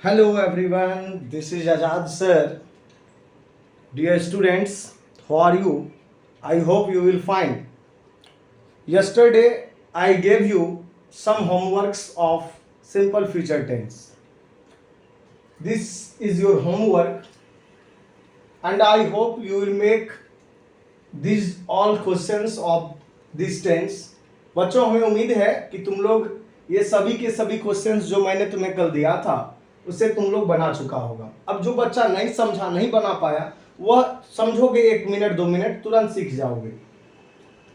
Hello everyone, this is Ajad sir. Dear students, how are you? I hope you will find. Yesterday I gave you some homeworks of simple future tense. This is your homework and I hope you will make these all questions of this tense. बच्चों हमें उम्मीद है कि तुम लोग ये सभी के सभी क्वेश्चंस जो मैंने तुम्हें कल दिया था उसे तुम लोग बना चुका होगा। अब जो बच्चा नहीं समझा नहीं बना पाया वह समझोगे 1 मिनट 2 मिनट तुरंत सीख जाओगे।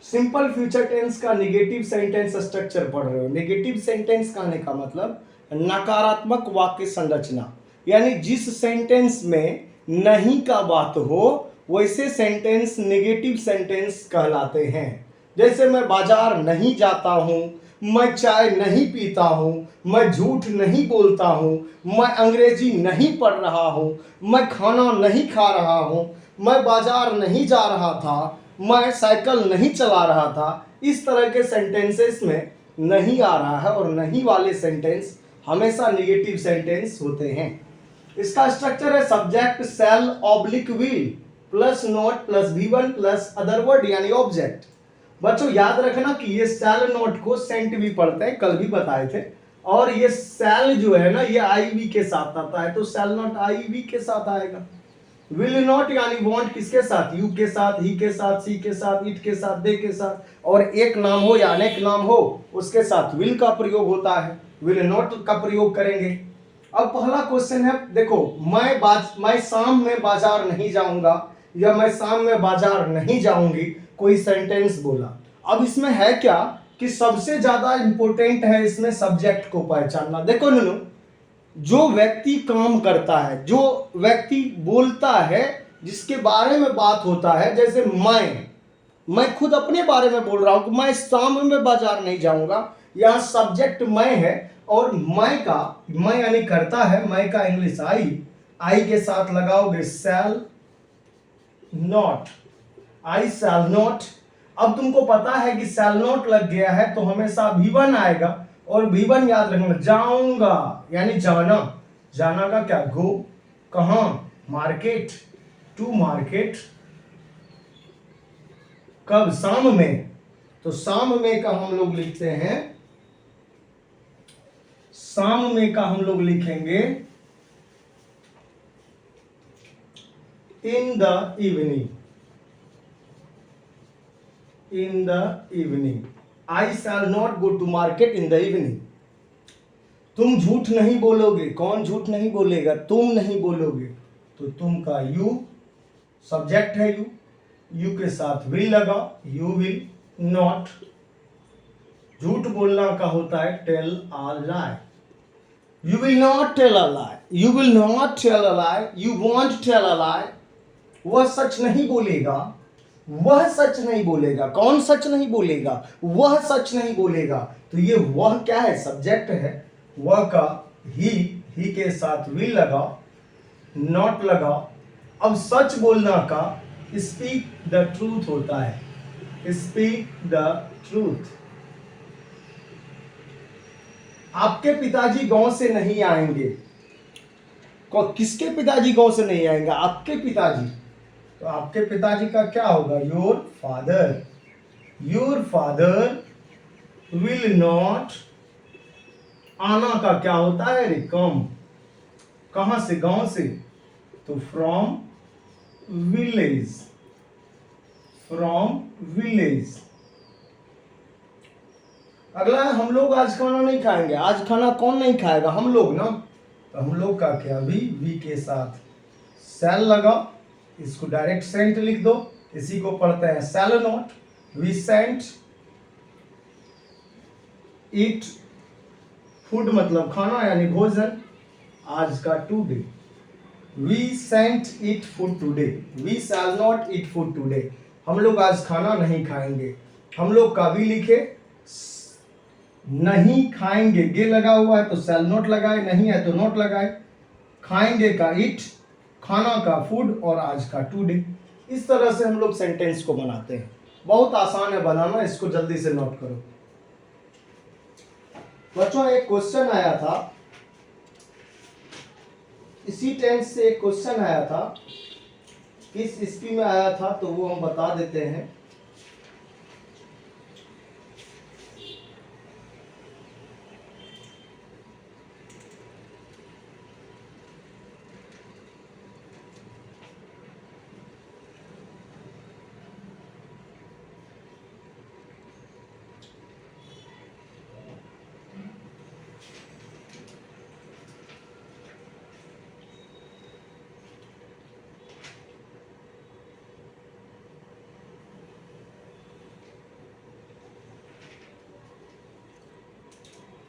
सिंपल फ्यूचर टेंस का नेगेटिव सेंटेंस स्ट्रक्चर पढ़ रहे हो। नेगेटिव सेंटेंस कहने का मतलब नकारात्मक वाक्य संरचना, यानी जिस सेंटेंस में नहीं का बात हो वैसे सेंटेंस नेगेटिव सेंटेंस कहलाते हैं। जैसे मैं बाजार नहीं जाता हूँ, मैं चाय नहीं पीता हूँ, मैं झूठ नहीं बोलता हूँ, मैं अंग्रेजी नहीं पढ़ रहा हूँ, मैं खाना नहीं खा रहा हूँ, मैं बाजार नहीं जा रहा था, मैं साइकिल नहीं चला रहा था। इस तरह के सेंटेंसेस में नहीं आ रहा है और नहीं वाले सेंटेंस हमेशा नेगेटिव सेंटेंस होते हैं। इसका स्ट्रक्चर है subject shall oblique will plus not plus V1 plus other word यानी ऑब्जेक्ट। बच्चों याद रखना कि ये शैल नॉट को सेंट भी पढ़ते हैं, कल भी बताए थे। और ये शैल जो है ना ये IV के साथ आता है, तो शैल नॉट IV के साथ आएगा। विल नॉट यानी वॉन्ट किसके साथ? यू के साथ, ही के साथ, सी के साथ, इट के साथ, दे के साथ। और एक नाम हो या अनेक नाम हो उसके साथ विल का प्रयोग होता है, विल नॉट का प्रयोग करेंगे। अब पहला क्वेश्चन है, देखो मैं शाम में बाजार नहीं जाऊंगा या मैं शाम में बाजार नहीं जाऊंगी, कोई सेंटेंस बोला। अब इसमें है क्या कि सबसे ज्यादा इंपॉर्टेंट है इसमें सब्जेक्ट को पहचानना। देखो नुनू, जो व्यक्ति काम करता है, जो व्यक्ति बोलता है, जिसके बारे में बात होता है, जैसे मैं खुद अपने बारे में बोल रहा हूं कि मैं शाम में बाजार नहीं जाऊंगा, यहां सब्जेक्ट मैं है और मैं यानी करता है, मैं का इंग्लिश आई के साथ लगाओगे shall not, I shall not. अब तुमको पता है कि शैल नॉट लग गया है तो हमेशा V1 आएगा और V1 याद रखना, जाऊंगा यानी जाना। जाना का क्या? गो। कहां? Market, to market. कब? शाम में। तो शाम में का हम लोग लिखते हैं, शाम में का हम लोग लिखेंगे in the evening, in the evening. I shall not go to market in the evening. तुम झूठ नहीं बोलोगे। कौन झूठ नहीं बोलेगा? तुम नहीं बोलोगे। तो तुम का यू, सब्जेक्ट है यू के साथ विल लगा, यू विल नॉट। झूठ बोलना का होता है tell a lie. You will not tell a lie, you will not tell a lie, you won't tell a lie. वह सच नहीं बोलेगा, वह सच नहीं बोलेगा। कौन सच नहीं बोलेगा? वह सच नहीं बोलेगा। तो ये वह क्या है? सब्जेक्ट है। वह का ही के साथ विल लगा, नॉट लगा। अब सच बोलना का स्पीक द ट्रूथ होता है, स्पीक द ट्रूथ। आपके पिताजी गांव से नहीं आएंगे। किसके पिताजी गांव से नहीं आएंगे? आपके पिताजी। तो आपके पिताजी का क्या होगा? Your father. Your father will not. आना का क्या होता है? रे कम। कहां से? गांव से। तो फ्रॉम विलेज, फ्रॉम विलेज। अगला है, हम लोग आज खाना नहीं खाएंगे। आज खाना कौन नहीं खाएगा? हम लोग ना। तो हम लोग का क्या? वी के साथ शैल लगा, इसको डायरेक्ट सेंट लिख दो। इसी को पढ़ते हैं shall not. We sent it, food मतलब खाना यानी भोजन, आज का today. We sent it food today, we shall not it food today. हम लोग आज खाना नहीं खाएंगे। हम लोग का भी लिखे, नहीं खाएंगे गे लगा हुआ है तो शैल नॉट लगाए, नहीं है तो नॉट लगाए। खाएंगे का इट, खाना का फूड और आज का टुडे। इस तरह से हम लोग सेंटेंस को बनाते हैं। बहुत आसान है बनाना, इसको जल्दी से नोट करो। बच्चों एक क्वेश्चन आया था इसी टेंस से एक क्वेश्चन आया था, किस ईस्वी में आया था तो वो हम बता देते हैं।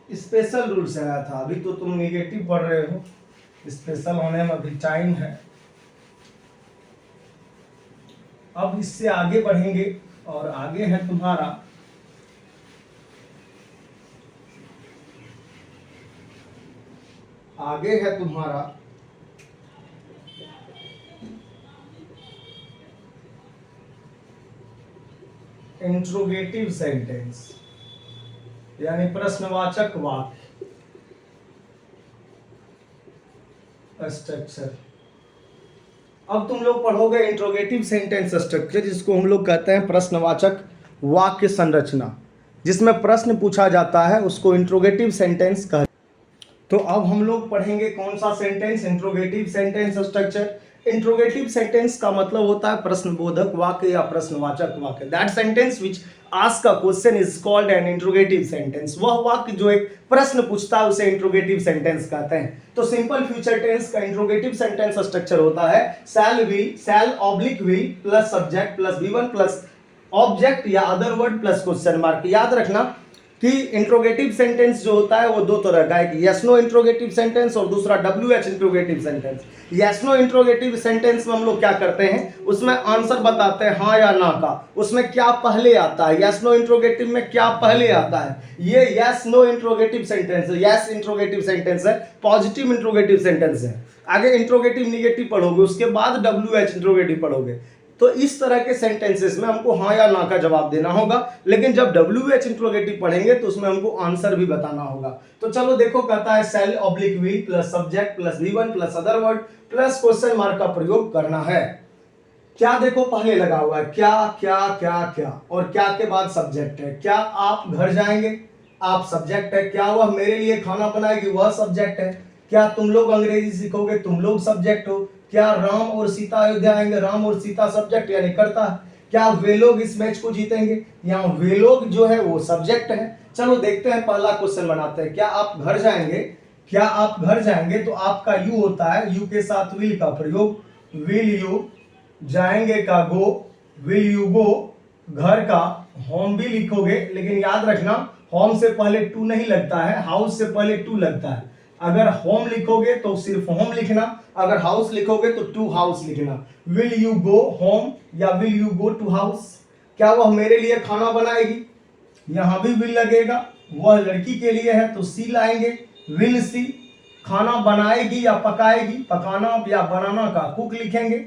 स्पेशल रूल से आया था। अभी तो तुम निगेटिव पढ़ रहे हो, स्पेशल होने में अभी टाइम है। अब इससे आगे बढ़ेंगे और आगे है तुम्हारा इंट्रोगेटिव सेंटेंस यानी प्रश्नवाचक वाक्य स्ट्रक्चर। अब तुम लोग पढ़ोगे इंट्रोगेटिव सेंटेंस स्ट्रक्चर, जिसको हम लोग कहते हैं प्रश्नवाचक वाक्य संरचना। जिसमें प्रश्न पूछा जाता है उसको इंट्रोगेटिव सेंटेंस कहते हैं। तो अब हम लोग पढ़ेंगे कौन सा sentence, interrogative sentence structure. Interrogative sentence का मतलब होता है प्रश्नबोधक वाक्य या प्रश्नवाचक वाक्य। That sentence which ask a question is called an interrogative sentence. वह वाक्य जो एक प्रश्न पूछता है उसे इंट्रोगेटिव सेंटेंस कहते हैं। तो सिंपल फ्यूचर टेंस का इंट्रोगेटिव सेंटेंस स्ट्रक्चर होता है shall will, shall oblique will plus subject plus V1 plus object या other word plus question mark. याद रखना कि इंट्रोगेटिव सेंटेंस जो होता है वो दो तरह का है, एक यस नो इंट्रोगेटिव सेंटेंस और दूसरा WH interrogative sentence. Yes no interrogative sentence में हम लोग क्या करते हैं, उसमें आंसर बताते हैं हाँ या ना का, उसमें क्या पहले आता है। यस नो इंट्रोगेटिव में क्या पहले आता है, ये यस नो इंट्रोगेटिव सेंटेंस है। यस इंट्रोगेटिव सेंटेंस है, पॉजिटिव इंट्रोगेटिव सेंटेंस है। आगे इंट्रोगेटिव निगेटिव पढ़ोगे, उसके बाद WH इंट्रोगेटिव पढ़ोगे। तो इस तरह के सेंटेंसेस में हमको हाँ या ना का जवाब देना होगा। लेकिन जब WH इंट्रोगेटिव पढ़ेंगे तो उसमें हमको आंसर भी बताना होगा। तो चलो देखो, कहता है shall oblique will plus subject plus V1 plus other word plus question mark का प्रयोग करना है। क्या देखो पहले लगा हुआ है, क्या क्या क्या क्या, और क्या के बाद सब्जेक्ट है। क्या आप घर जाएंगे, आप सब्जेक्ट है। क्या वह मेरे लिए खाना बनाएगी, वह सब्जेक्ट है। क्या तुम लोग अंग्रेजी सीखोगे, तुम लोग सब्जेक्ट हो। क्या राम और सीता अयोध्या आएंगे, राम और सीता सब्जेक्ट यानी करता है। क्या वे लोग इस मैच को जीतेंगे, यहाँ वे लोग जो है वो सब्जेक्ट है। चलो देखते हैं, पहला क्वेश्चन बनाते हैं। क्या आप घर जाएंगे, क्या आप घर जाएंगे तो आपका यू होता है, यू के साथ विल का प्रयोग, विल यू। जाएंगे का गो, विल यू गो। घर का होम भी लिखोगे, लेकिन याद रखना होम से पहले टू नहीं लगता है, हाउस से पहले टू लगता है। अगर होम लिखोगे तो सिर्फ होम लिखना, अगर हाउस लिखोगे तो टू हाउस लिखना। विल यू गो होम या will you go to house. क्या वह मेरे लिए खाना बनाएगी, यहां भी विल लगेगा। वह लड़की के लिए है तो सी लाएंगे, विल सी। खाना बनाएगी या पकाएगी, पकाना या बनाना का कुक लिखेंगे,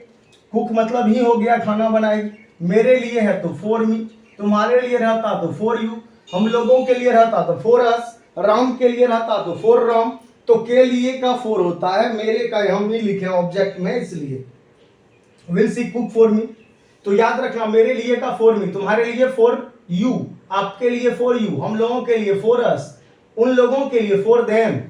कुक मतलब ही हो गया खाना बनाएगी। मेरे लिए है तो फॉर मी, तुम्हारे लिए रहता तो फॉर यू, हम लोगों के लिए रहता तो फॉर अस, राम के लिए रहता तो फॉर राम। तो के लिए का फॉर होता है, मेरे का हम भी लिखे ऑब्जेक्ट में, इसलिए will see cook for me. तो याद रखना मेरे लिए का फॉर मी, तुम्हारे लिए फॉर यू, आपके लिए फॉर यू, हम लोगों के लिए फॉर अस, उन लोगों के लिए फॉर देम,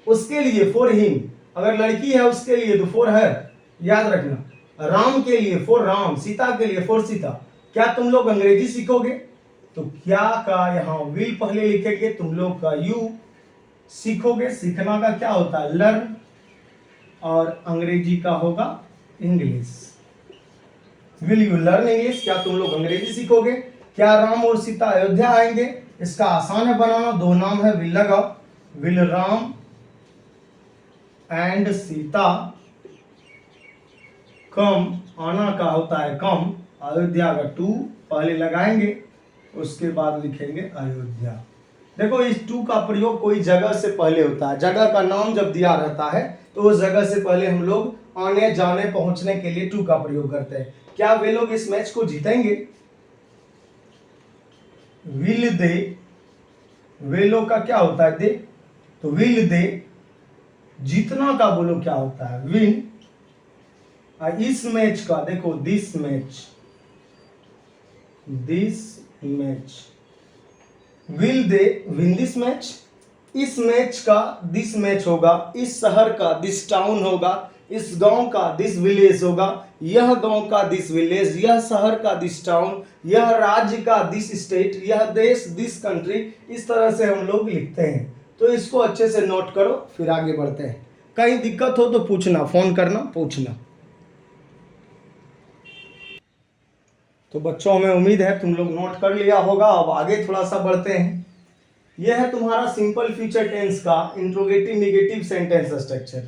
उसके लिए फॉर हिम, अगर लड़की है उसके लिए तो फॉर हर। याद रखना राम के लिए फॉर राम, सीता के लिए फॉर सीता। क्या तुम लोग अंग्रेजी सीखोगे, तो क्या का यहाँ विल पहले लिखेंगे, तुम लोग का यू। सीखोगे, सीखना का क्या होता है लर्न, और अंग्रेजी का होगा English. Will you learn English, क्या तुम लोग अंग्रेजी सीखोगे। क्या राम और सीता अयोध्या आएंगे, इसका आसान है बनाना, दो नाम है विल लगाओ, विल राम एंड सीता कम, आना का होता है कम, अयोध्या का टू पहले लगाएंगे, उसके बाद लिखेंगे अयोध्या। देखो इस टू का प्रयोग कोई जगह से पहले होता है, जगह का नाम जब दिया रहता है तो उस जगह से पहले हम लोग आने जाने पहुंचने के लिए टू का प्रयोग करते हैं। क्या वे लोग इस मैच को जीतेंगे, विल दे, वे लोग का क्या होता है दे, तो विल दे जीतना का बोलो क्या होता है, विन। इस मैच का देखो, this match will they win this match. इस मैच का दिस मैच होगा, इस शहर का दिस टाउन होगा, इस गांव का दिस विलेज होगा, यह गांव का दिस विलेज, यह शहर का दिस टाउन, यह राज्य का दिस स्टेट, यह देश दिस कंट्री। इस तरह से हम लोग लिखते हैं। तो इसको अच्छे से नोट करो, फिर आगे बढ़ते हैं। कहीं दिक्कत हो तो पूछना, फोन करना, पूछना। तो बच्चों, हमें उम्मीद है तुम लोग नोट कर लिया होगा। अब आगे थोड़ा सा बढ़ते हैं। यह है तुम्हारा सिंपल फ्यूचर टेंस का इंट्रोगेटिव नेगेटिव सेंटेंस स्ट्रक्चर।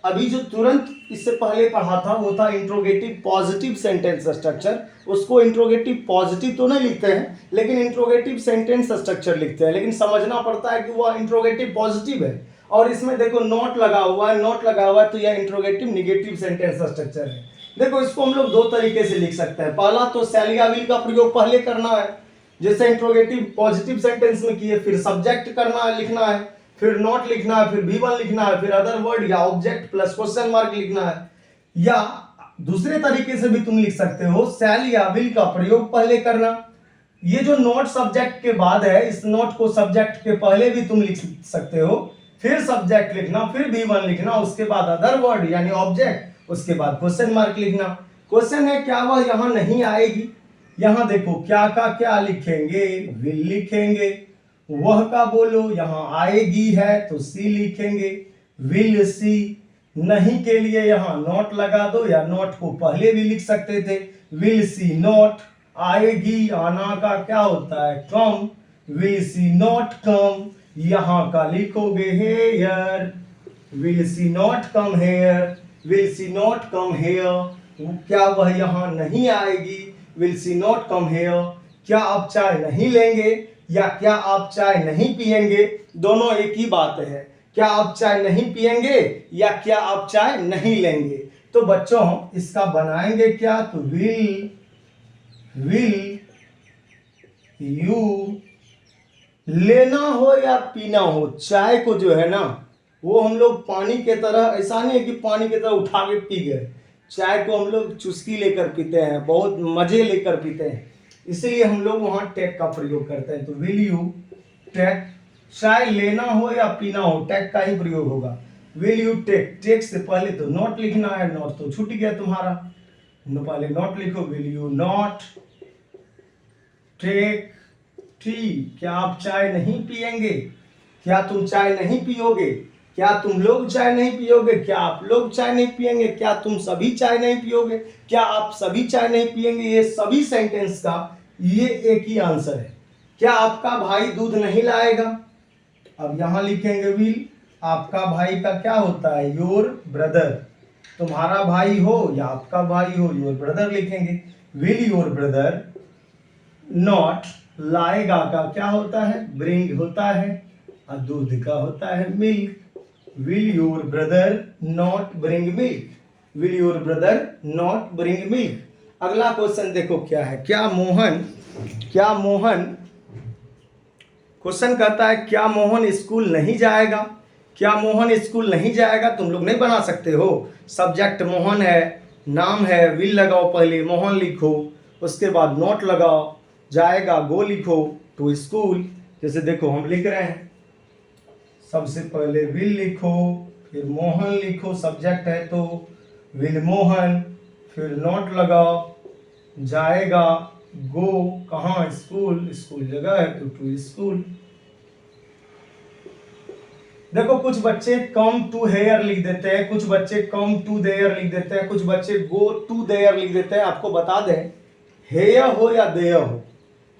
अभी जो तुरंत इससे पहले पढ़ा था वो था इंट्रोगेटिव पॉजिटिव सेंटेंस स्ट्रक्चर। उसको इंट्रोगेटिव पॉजिटिव तो नहीं लिखते हैं, लेकिन इंट्रोगेटिव सेंटेंस स्ट्रक्चर लिखते हैं। लेकिन समझना पड़ता है कि वह इंट्रोगेटिव पॉजिटिव है। और इसमें देखो नोट लगा हुआ है, नोट लगा हुआ है, तो यह इंट्रोगेटिव नेगेटिव सेंटेंस स्ट्रक्चर है। देखो इसको हम लोग दो तरीके से लिख सकते हैं। पहला तो शैल या विल का प्रयोग पहले करना है, जैसे इंट्रोगेटिव पॉजिटिव सेंटेंस में किए, फिर सब्जेक्ट करना है, लिखना है, फिर नॉट लिखना है, फिर V1 लिखना है, फिर अदर वर्ड या ऑब्जेक्ट प्लस क्वेश्चन मार्क लिखना है। या दूसरे तरीके से भी तुम लिख सकते हो, शैल या विल का प्रयोग पहले करना। ये जो नोट सब्जेक्ट के बाद है, इस नोट को सब्जेक्ट के पहले भी तुम लिख सकते हो, फिर सब्जेक्ट लिखना, फिर V1 लिखना, उसके बाद अदर वर्ड यानी ऑब्जेक्ट, उसके बाद क्वेश्चन मार्क लिखना। क्वेश्चन है क्या वह यहां नहीं आएगी? यहां देखो क्या का क्या लिखेंगे, विल लिखेंगे। वह का बोलो, यहां आएगी है तो सी लिखेंगे, विल सी। नहीं के लिए यहां नॉट लगा दो, या नॉट को पहले भी लिख सकते थे, विल सी नॉट। आएगी, आना का क्या होता है, कम, विल सी नॉट कम। यहां का लिखोगे here, will she not come here, will she not come here. क्या वह यहां नहीं आएगी, will she not come here. क्या आप चाय नहीं लेंगे, या क्या आप चाय नहीं पिएंगे, दोनों एक ही बात है। क्या आप चाय नहीं पिएंगे या क्या आप चाय नहीं लेंगे। तो बच्चों इसका बनाएंगे क्या, तो विल यू लेना हो या पीना हो, चाय को जो है ना, वो हम लोग पानी के तरह, ऐसा नहीं है कि पानी की तरह उठा के पी गए। चाय को हम लोग चुस्की लेकर पीते हैं, बहुत मजे लेकर पीते हैं, इसलिए हम लोग वहां टेक का प्रयोग करते हैं। तो विल यू टेक, चाय लेना हो या पीना हो, टेक का ही प्रयोग होगा। विल यू टेक, टेक से पहले तो नॉट लिखना है, नॉट तो छूट गया तुम्हारा, पहले नॉट लिखो, will you not take tea. क्या आप चाय नहीं पिएंगे, क्या तुम चाय नहीं पियोगे, क्या तुम लोग चाय नहीं पियोगे, क्या आप लोग चाय नहीं पिएंगे, क्या तुम सभी चाय नहीं पियोगे, क्या आप सभी चाय नहीं पिएंगे। ये सभी सेंटेंस का ये एक ही आंसर है। क्या आपका भाई दूध नहीं लाएगा, अब यहां लिखेंगे विल। आपका भाई का क्या होता है, योर ब्रदर। तुम्हारा भाई हो या आपका भाई हो, योर ब्रदर लिखेंगे। विल योर ब्रदर नॉट, लाएगा का क्या होता है, ब्रिंग होता है, और दूध का होता है milk. Will your brother not bring milk, will your brother not bring milk. अगला क्वेश्चन देखो क्या है, क्या मोहन क्वेश्चन कहता है क्या मोहन स्कूल नहीं जाएगा। क्या मोहन स्कूल नहीं जाएगा तुम लोग नहीं बना सकते हो। सब्जेक्ट मोहन है, नाम है, विल लगाओ, पहले मोहन लिखो, उसके बाद नॉट लगाओ, जाएगा गो लिखो, टू स्कूल। जैसे देखो हम लिख रहे हैं, सबसे पहले विल लिखो, फिर मोहन लिखो, सब्जेक्ट है तो विल मोहन, फिर नॉट लगाओ, जाएगा, गो कहाँ, स्कूल, स्कूल जगह है तो टू स्कूल। देखो कुछ बच्चे कम टू हेयर लिख देते हैं, कुछ बच्चे कम टू देयर लिख देते हैं, कुछ बच्चे गो टू देयर लिख देते हैं। आपको बता दें, हेयर हो या देयर हो,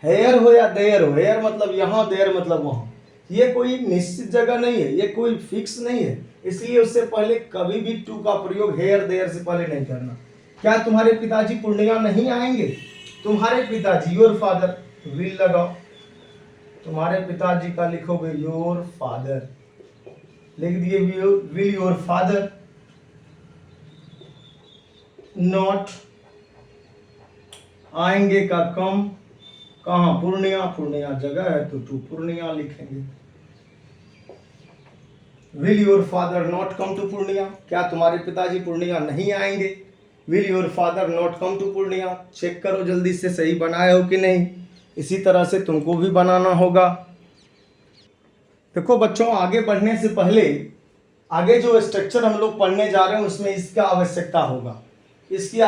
हेयर हो या देयर हो, हेयर मतलब यहाँ, देयर मतलब वहां, ये कोई निश्चित जगह नहीं है, ये कोई फिक्स नहीं है, इसलिए उससे पहले कभी भी टू का प्रयोग हेयर देयर से पहले नहीं करना। क्या तुम्हारे पिताजी पूर्णिया नहीं आएंगे, तुम्हारे पिताजी, योर फादर, विल लगाओ, तुम्हारे पिताजी का लिखोगे योर फादर, लिख दिए विल योर फादर नॉट, आएंगे का कम, कहाँ, पूर्णिया, पूर्णिया जगह है तो टू पूर्णिया लिखेंगे। Will your father not come to Purnia, क्या तुम्हारे पिताजी पूर्णिया नहीं आएंगे? Will your father not come to Purnia, check करो जल्दी से सही बनाए हो कि नहीं। इसी तरह से तुमको भी बनाना होगा। देखो बच्चों, आगे बढ़ने से पहले आगे जो स्ट्रक्चर हम लोग पढ़ने जा रहे हैं उसमें इसका आवश्यकता होगा, इसकी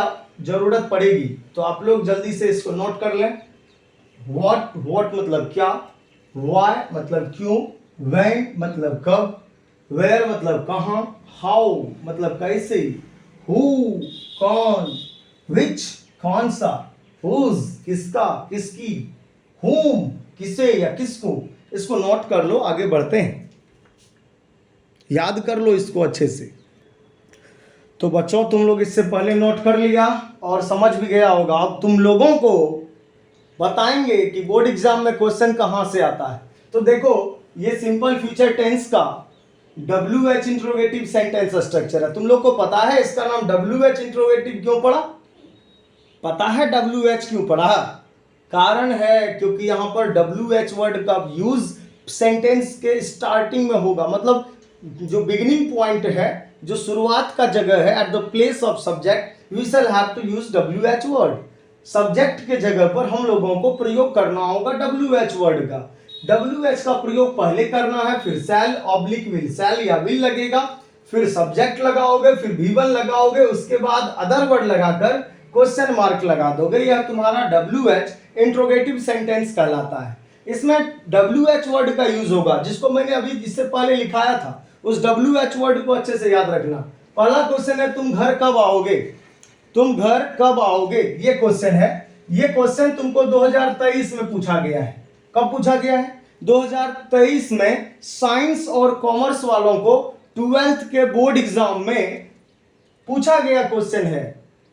जरूरत पड़ेगी, तो आप लोग जल्दी से इसको नोट कर लें। व्हाट मतलब क्या, व्हाई मतलब क्यों, व्हेन मतलब कब, वेयर मतलब कहाँ, हाउ मतलब कैसे, हु कौन, विच कौन सा, हुज किसका किसकी, हुम किसे या किसको। इसको नोट कर लो, आगे बढ़ते हैं, याद कर लो इसको अच्छे से। तो बच्चों तुम लोग इससे पहले नोट कर लिया और समझ भी गया होगा। अब तुम लोगों को बताएंगे कि बोर्ड एग्जाम में क्वेश्चन कहाँ से आता है। तो देखो, ये सिंपल फ्यूचर टेंस का WH इंट्रोगेटिव सेंटेंस स्ट्रक्चर है। तुम लोग को पता है इसका नाम WH इंट्रोगेटिव क्यों पड़ा? पता है WH क्यों पड़ा? कारण है क्योंकि यहां पर WH वर्ड का यूज सेंटेंस के स्टार्टिंग में होगा, मतलब जो बिगिनिंग पॉइंट है, जो शुरुआत का जगह है, at the place of subject we shall have to use WH word. Subject के जगह पर हम लोगों को प्रयोग करना होगा WH वर्ड का। WH का प्रयोग पहले करना है, फिर शैल ऑब्लिक विल, शैल या विल लगेगा, फिर सब्जेक्ट लगाओगे, फिर V1 लगाओगे, उसके बाद अदर वर्ड लगाकर क्वेश्चन मार्क लगा दोगे। यह तुम्हारा WH इंट्रोगेटिव सेंटेंस कहलाता है। इसमें WH वर्ड का यूज होगा, जिसको मैंने अभी इससे पहले लिखाया था। उस WH वर्ड को अच्छे से याद रखना। पहला क्वेश्चन है, तुम घर कब आओगे? तुम घर कब आओगे, ये क्वेश्चन है। ये क्वेश्चन तुमको 2023 में पूछा गया है। कब पूछा गया है? 2023 में साइंस और कॉमर्स वालों को 12th के बोर्ड एग्जाम में पूछा गया क्वेश्चन है।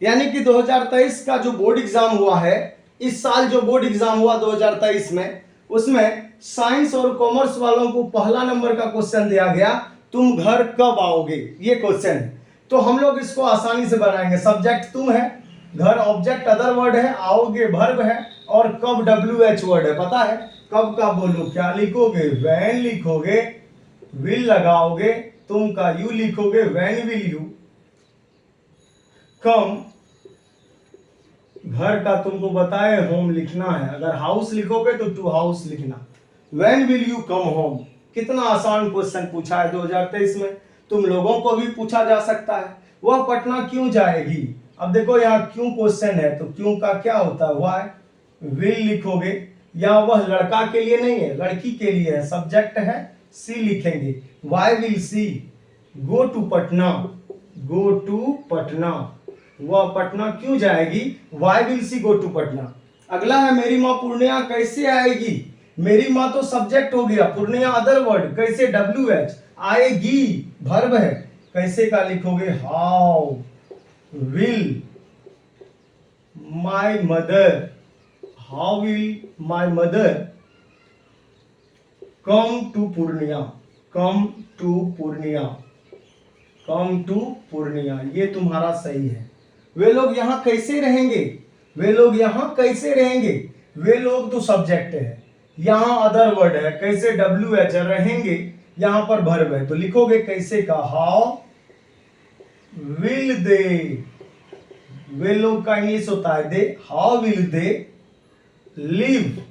यानी कि 2023 का जो बोर्ड एग्जाम हुआ है, इस साल जो बोर्ड एग्जाम हुआ 2023 में, उसमें साइंस और कॉमर्स वालों को पहला नंबर का क्वेश्चन दिया गया, तुम घर कब आओगे, ये क्वेश्चन है। तो हम लोग इसको आसानी से बनाएंगे। सब्जेक्ट तुम है, घर ऑब्जेक्ट अदर वर्ड है, आओगे वर्ब है, और कब WH वर्ड है। पता है कब का बोलो, क्या लिखोगे? व्हेन लिखोगे, विल लगाओगे, तुम का यू लिखोगे, व्हेन विल यू कम। घर का तुमको बताए होम लिखना है, अगर हाउस लिखोगे तो टू हाउस लिखना। When will you come home. कितना आसान क्वेश्चन पूछा है 2023 में, तुम लोगों को भी पूछा जा सकता है। वह पटना क्यों जाएगी? अब देखो यहाँ क्यों क्वेश्चन है, तो क्यों का क्या होता है? व्हाई। विल लिखोगे, या वह लड़का के लिए नहीं है, लड़की के लिए है, सब्जेक्ट है, सी लिखेंगे। Why will she go to Patna, go to Patna, वह पटना क्यों जाएगी? Why will she go to Patna. अगला है, मेरी माँ पूर्णिया कैसे आएगी? मेरी माँ तो सब्जेक्ट हो गया, पूर्णिया अदर वर्ड, कैसे? WH। आएगी वर्ब है, कैसे का लिखोगे? How will my mother, how will my mother come to Purnia, come to Purnia, come to Purnia. ये तुम्हारा सही है। वे लोग यहाँ कैसे रहेंगे? वे लोग यहाँ कैसे रहेंगे? वे लोग तो सब्जेक्ट है, यहाँ अदर वर्ड है, कैसे? WH है, रहेंगे यहाँ पर वर्ब है, तो लिखोगे कैसे का? How will they. वे लोग का इंग्लिश होता है दे। हाउ विल दे लिव,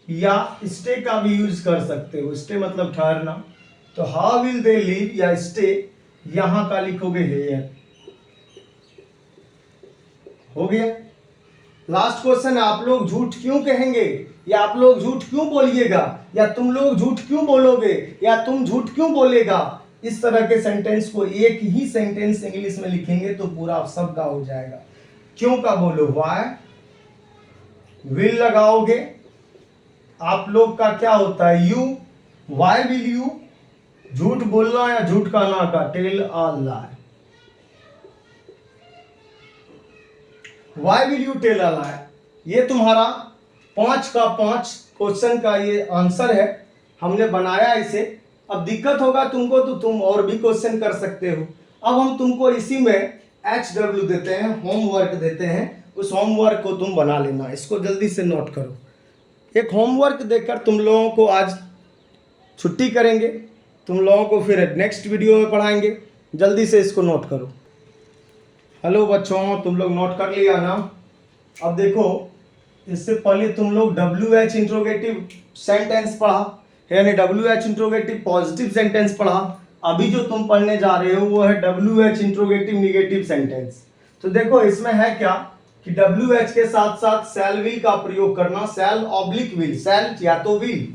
या स्टे का भी यूज कर सकते हो, स्टे मतलब ठहरना, तो हाउ विल दे लिव या स्टे, यहां का लिखोगे हेयर। हो गया। लास्ट क्वेश्चन है, आप लोग झूठ क्यों कहेंगे, या आप लोग झूठ क्यों बोलिएगा, या तुम लोग झूठ क्यों बोलोगे, या तुम झूठ क्यों बोलेगा। इस तरह के सेंटेंस को एक ही सेंटेंस इंग्लिश में लिखेंगे तो पूरा सबका हो जाएगा। क्यों का बोलो व्हाई, विल लगाओगे, आप लोग का क्या होता है? यू। व्हाई विल यू, झूठ बोलना या झूठ कहना का, tell a lie. Why will you tell a lie. ये तुम्हारा 5 का 5 क्वेश्चन का ये आंसर है, हमने बनाया इसे। अब दिक्कत होगा तुमको तो तुम और भी क्वेश्चन कर सकते हो। अब हम तुमको इसी में HW देते हैं, होमवर्क देते हैं, उस होमवर्क को तुम बना लेना। इसको जल्दी से नोट करो। एक होमवर्क देकर तुम लोगों को आज छुट्टी करेंगे, तुम लोगों को फिर नेक्स्ट वीडियो में पढ़ाएंगे। जल्दी से इसको नोट करो। हेलो बच्चों, तुम लोग नोट कर लिया ना? अब देखो, इससे पहले तुम लोग WH इंट्रोगेटिव सेंटेंस पढ़ा, यानी WH इंट्रोगेटिव पॉजिटिव सेंटेंस पढ़ा। अभी जो तुम पढ़ने जा रहे हो वो है WH इंट्रोगेटिव निगेटिव सेंटेंस। तो देखो इसमें है क्या कि WH के साथ साथ शैल विल का प्रयोग करना, शैल ऑब्लिक विल, शैल या तो विल,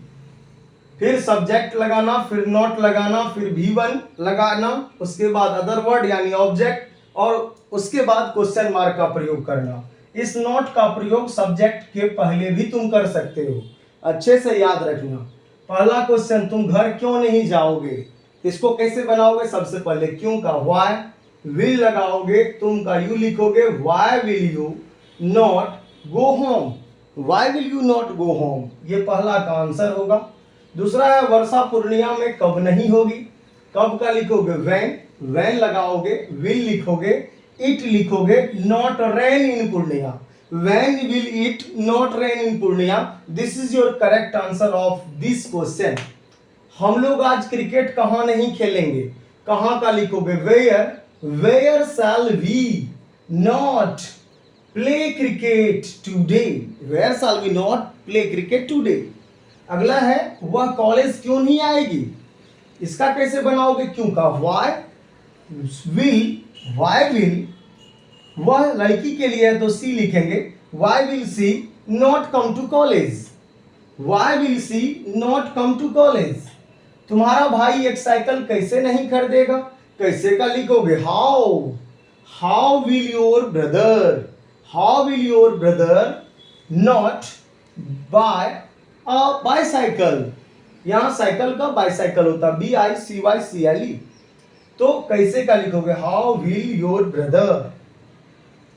फिर सब्जेक्ट लगाना, फिर नॉट लगाना, फिर V1 लगाना, उसके बाद अदर वर्ड यानी ऑब्जेक्ट, और उसके बाद क्वेश्चन मार्क का प्रयोग करना। इस नॉट का प्रयोग सब्जेक्ट के पहले भी तुम कर सकते हो। अच्छे से याद रखना। पहला क्वेश्चन, तुम घर क्यों नहीं जाओगे, इसको कैसे बनाओगे? सबसे पहले क्यों का व्हाई, विल लगाओगे, तुम का यू लिखोगे, why will you not go home, why will you not go home, ये पहला का आंसर होगा। दूसरा है वर्षा पूर्णिया में कब नहीं होगी, कब का लिखोगे व्हेन, व्हेन लगाओगे, विल लिखोगे, इट लिखोगे, not rain in Purnia, when will it not rain in Purnia. This is your correct answer of this question. हम लोग आज क्रिकेट कहाँ नहीं खेलेंगे, कहाँ का लिखोगे where, where shall we not play cricket today, where shall we not play cricket today. अगला है वह कॉलेज क्यों नहीं आएगी, इसका कैसे बनाओगे? क्यों का व्हाई विल, व्हाई विल, वह लड़की के लिए है तो सी लिखेंगे, why will she not come to college, why will she not come to college. तुम्हारा भाई एक साइकिल कैसे नहीं खरीदेगा, कैसे का लिखोगे how, how will your brother, how will your brother not buy a bicycle, यहाँ साइकिल का बाईसाइकिल होता है, BICYCLE, तो कैसे का लिखोगे how will your brother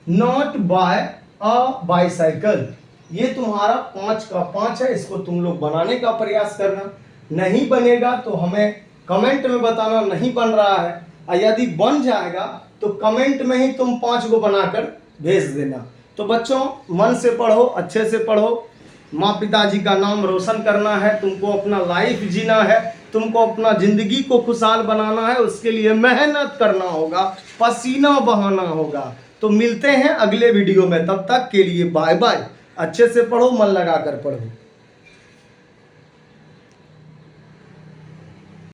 not buy a bicycle. ये तुम्हारा 5 का 5 है, इसको तुम लोग बनाने का प्रयास करना। नहीं बनेगा तो हमें कमेंट में बताना नहीं बन रहा है, और यदि बन जाएगा तो कमेंट में ही तुम 5 को बनाकर भेज देना। तो बच्चों मन से पढ़ो, अच्छे से पढ़ो, माँ पिताजी का नाम रोशन करना है, तुमको अपना लाइफ जीना है, तुमको अपना जिंदगी को खुशहाल बनाना है, उसके लिए मेहनत करना होगा, पसीना बहाना होगा। तो मिलते हैं अगले वीडियो में, तब तक के लिए बाय बाय। अच्छे से पढ़ो, मन लगा कर पढ़ो।